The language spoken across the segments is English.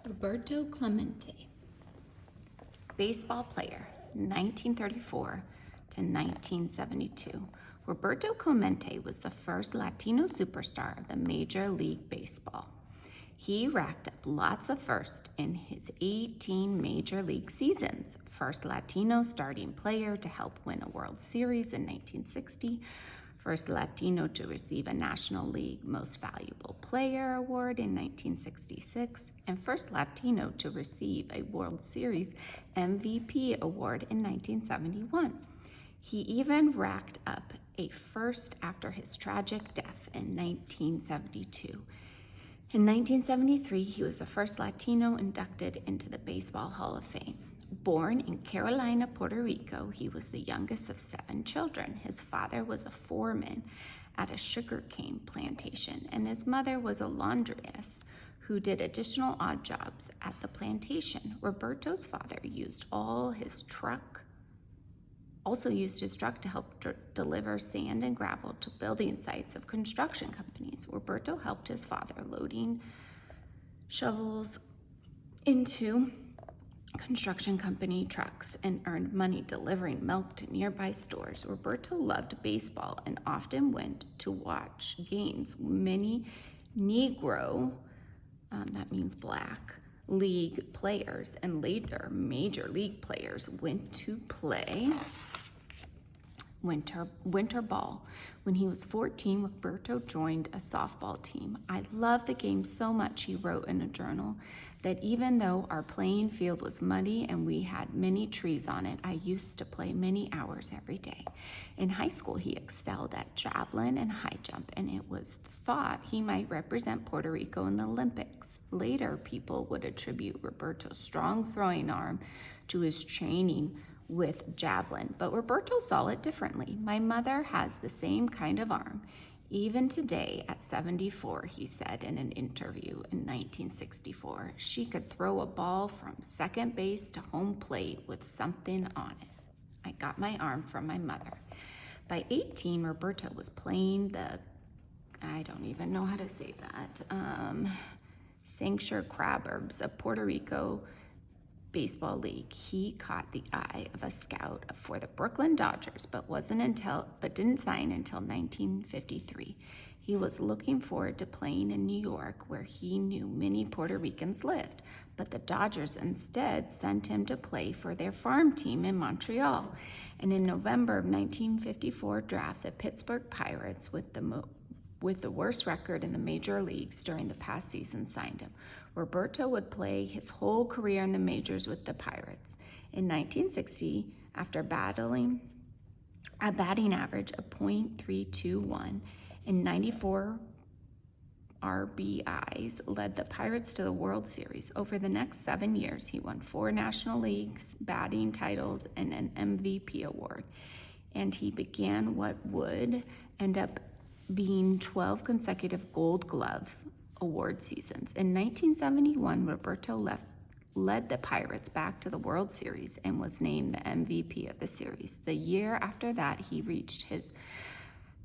Roberto Clemente, baseball player, 1934 to 1972. Roberto Clemente was the first Latino superstar of the Major League Baseball. He racked up lots of firsts in his 18 Major League seasons. First Latino starting player to help win a World Series in 1960. First Latino to receive a National League Most Valuable Player award in 1966, and first Latino to receive a World Series MVP award in 1971. He even racked up a first after his tragic death in 1972. In 1973, he was the first Latino inducted into the Baseball Hall of Fame. Born in Carolina, Puerto Rico, he was the youngest of 7 children. His father was a foreman at a sugarcane plantation, and his mother was a laundress who did additional odd jobs at the plantation. Roberto's father used his truck to help deliver sand and gravel to building sites of construction companies. Roberto helped his father loading shovels into construction company trucks and earned money delivering milk to nearby stores. Roberto loved baseball and often went to watch games. Many Negro, that means black, league players and later major league players went to play winter ball. When he was 14, Roberto joined a softball team. "I loved the game so much," he wrote in a journal, "that even though our playing field was muddy and we had many trees on it, I used to play many hours every day." In high school, he excelled at javelin and high jump, and it was thought he might represent Puerto Rico in the Olympics. Later, people would attribute Roberto's strong throwing arm to his training with javelin, but Roberto saw it differently. "My mother has the same kind of arm. Even today at 74, he said in an interview in 1964, she could throw a ball from second base to home plate with something on it. I got my arm from my mother." By 18, Roberto was playing I don't even know how to say that, Sancture Crabbers of Puerto Rico Baseball League. He caught the eye of a scout for the Brooklyn Dodgers, but didn't sign until 1953. He was looking forward to playing in New York, where he knew many Puerto Ricans lived, but the Dodgers instead sent him to play for their farm team in Montreal. And in November of 1954 draft, the Pittsburgh Pirates, with the worst record in the major leagues during the past season, signed him. Roberto would play his whole career in the majors with the Pirates. In 1960, after battling a batting average of .321 and 94 RBIs, led the Pirates to the World Series. Over the next 7 years, he won 4 National Leagues batting titles and an MVP award. And he began what would end up being 12 consecutive Gold Gloves award seasons. In 1971, Roberto led the Pirates back to the World Series and was named the MVP of the series. The year after that, he reached his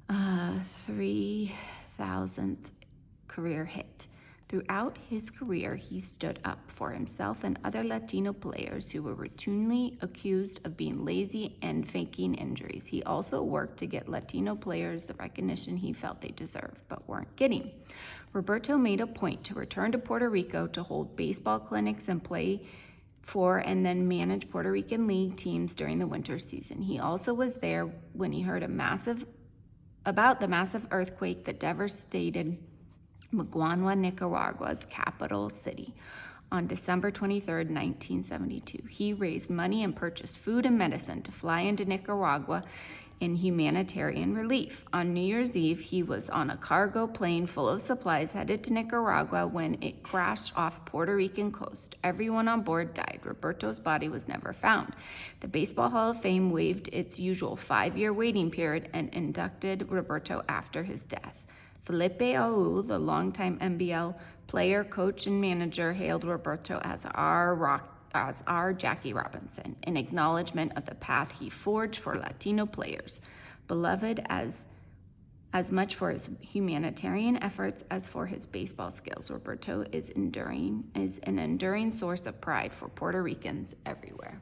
3,000th career hit. Throughout his career, he stood up for himself and other Latino players who were routinely accused of being lazy and faking injuries. He also worked to get Latino players the recognition he felt they deserved, but weren't getting. Roberto made a point to return to Puerto Rico to hold baseball clinics and play for and then manage Puerto Rican league teams during the winter season. He also was there when he heard about the massive earthquake that devastated Managua, Nicaragua's capital city, on December 23, 1972. He raised money and purchased food and medicine to fly into Nicaragua in humanitarian relief. On New Year's Eve, he was on a cargo plane full of supplies headed to Nicaragua when it crashed off Puerto Rican coast. Everyone on board died. Roberto's body was never found. The Baseball Hall of Fame waived its usual 5-year waiting period and inducted Roberto after his death. Felipe Alou, the longtime NBL player, coach, and manager, hailed Roberto as our Jackie Robinson, in acknowledgement of the path he forged for Latino players. Beloved as As much for his humanitarian efforts as for his baseball skills, Roberto is an enduring source of pride for Puerto Ricans everywhere.